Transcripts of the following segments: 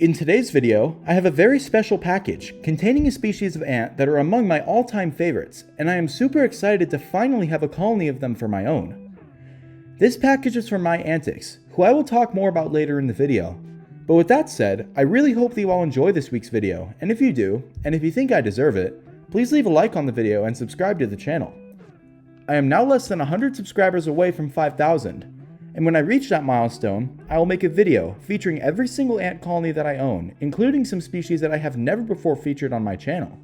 In today's video, I have a very special package containing a species of ant that are among my all-time favorites, and I am super excited to finally have a colony of them for my own. This package is from My Antics, who I will talk more about later in the video. But with that said, I really hope that you all enjoy this week's video, and if you do, and if you think I deserve it, please leave a like on the video and subscribe to the channel. I am now less than 100 subscribers away from 5,000. And when I reach that milestone, I will make a video featuring every single ant colony that I own, including some species that I have never before featured on my channel.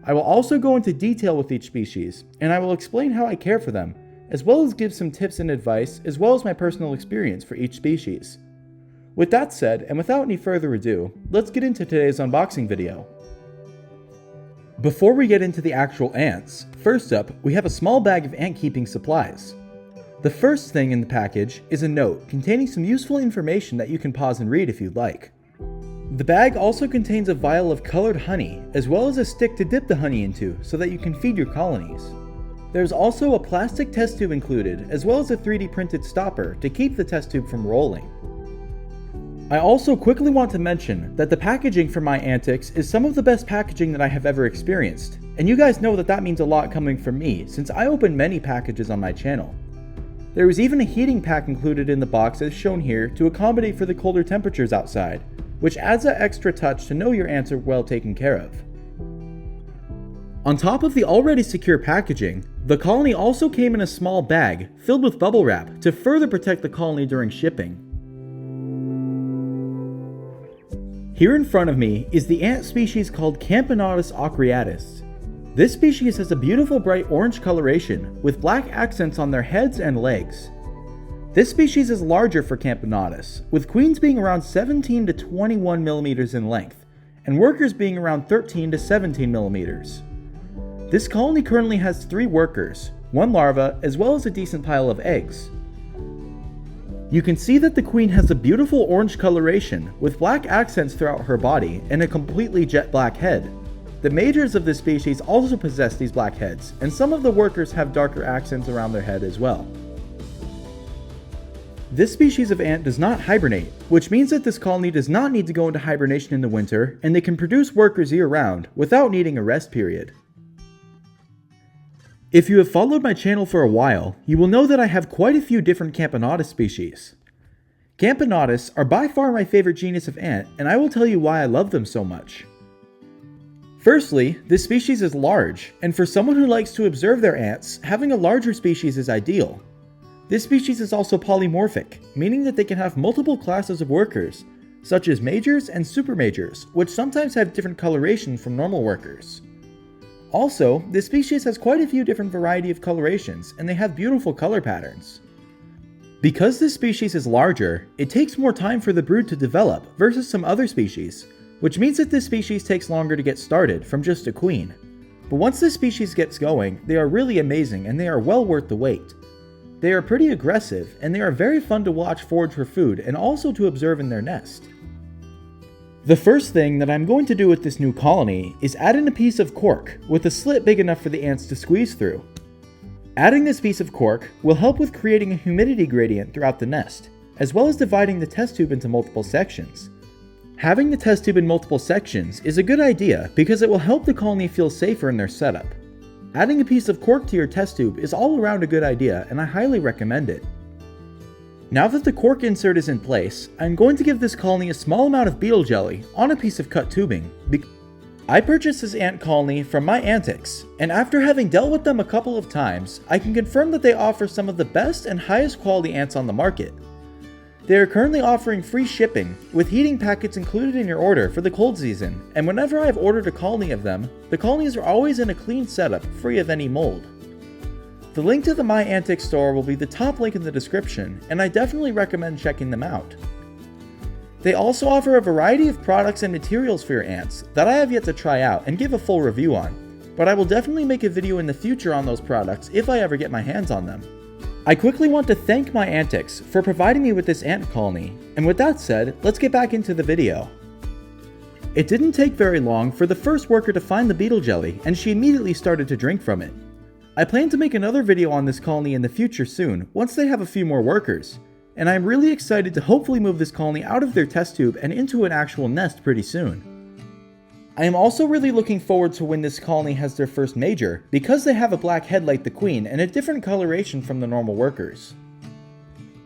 I will also go into detail with each species, and I will explain how I care for them, as well as give some tips and advice, as well as my personal experience for each species. With that said, and without any further ado, let's get into today's unboxing video. Before we get into the actual ants, first up, we have a small bag of ant keeping supplies. The first thing in the package is a note containing some useful information that you can pause and read if you'd like. The bag also contains a vial of colored honey, as well as a stick to dip the honey into so that you can feed your colonies. There's also a plastic test tube included, as well as a 3D printed stopper to keep the test tube from rolling. I also quickly want to mention that the packaging for My Antics is some of the best packaging that I have ever experienced, and you guys know that that means a lot coming from me since I open many packages on my channel. There is even a heating pack included in the box as shown here to accommodate for the colder temperatures outside, which adds that extra touch to know your ants are well taken care of. On top of the already secure packaging, the colony also came in a small bag filled with bubble wrap to further protect the colony during shipping. Here in front of me is the ant species called Camponotus Ocreatus. This species has a beautiful bright orange coloration with black accents on their heads and legs. This species is larger for Camponotus, with queens being around 17 to 21 millimeters in length, and workers being around 13 to 17 millimeters. This colony currently has 3 workers, 1 larva, as well as a decent pile of eggs. You can see that the queen has a beautiful orange coloration with black accents throughout her body and a completely jet black head. The majors of this species also possess these black heads, and some of the workers have darker accents around their head as well. This species of ant does not hibernate, which means that this colony does not need to go into hibernation in the winter, and they can produce workers year-round without needing a rest period. If you have followed my channel for a while, you will know that I have quite a few different Camponotus species. Camponotus are by far my favorite genus of ant, and I will tell you why I love them so much. Firstly, this species is large, and for someone who likes to observe their ants, having a larger species is ideal. This species is also polymorphic, meaning that they can have multiple classes of workers, such as majors and supermajors, which sometimes have different coloration from normal workers. Also, this species has quite a few different variety of colorations, and they have beautiful color patterns. Because this species is larger, it takes more time for the brood to develop versus some other species, which means that this species takes longer to get started from just a queen. But once this species gets going, they are really amazing and they are well worth the wait. They are pretty aggressive and they are very fun to watch forage for food and also to observe in their nest. The first thing that I'm going to do with this new colony is add in a piece of cork with a slit big enough for the ants to squeeze through. Adding this piece of cork will help with creating a humidity gradient throughout the nest, as well as dividing the test tube into multiple sections. Having the test tube in multiple sections is a good idea because it will help the colony feel safer in their setup. Adding a piece of cork to your test tube is all around a good idea and I highly recommend it. Now that the cork insert is in place, I'm going to give this colony a small amount of beetle jelly on a piece of cut tubing. I purchased this ant colony from My Antics, and after having dealt with them a couple of times, I can confirm that they offer some of the best and highest quality ants on the market. They are currently offering free shipping, with heating packets included in your order for the cold season, and whenever I have ordered a colony of them, the colonies are always in a clean setup, free of any mold. The link to the My Antics store will be the top link in the description, and I definitely recommend checking them out. They also offer a variety of products and materials for your ants that I have yet to try out and give a full review on, but I will definitely make a video in the future on those products if I ever get my hands on them. I quickly want to thank My Antics for providing me with this ant colony, and with that said, let's get back into the video. It didn't take very long for the first worker to find the beetle jelly, and she immediately started to drink from it. I plan to make another video on this colony in the future soon, once they have a few more workers, and I'm really excited to hopefully move this colony out of their test tube and into an actual nest pretty soon. I am also really looking forward to when this colony has their first major, because they have a black head like the queen and a different coloration from the normal workers.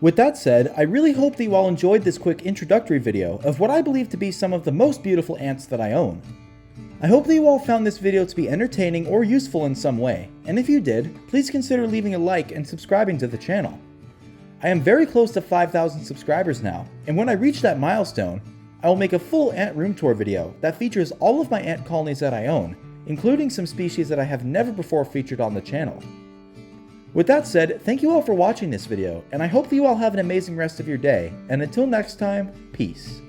With that said, I really hope that you all enjoyed this quick introductory video of what I believe to be some of the most beautiful ants that I own. I hope that you all found this video to be entertaining or useful in some way, and if you did, please consider leaving a like and subscribing to the channel. I am very close to 5,000 subscribers now, and when I reach that milestone, I will make a full ant room tour video that features all of my ant colonies that I own, including some species that I have never before featured on the channel. With that said, thank you all for watching this video, and I hope that you all have an amazing rest of your day, and until next time, peace.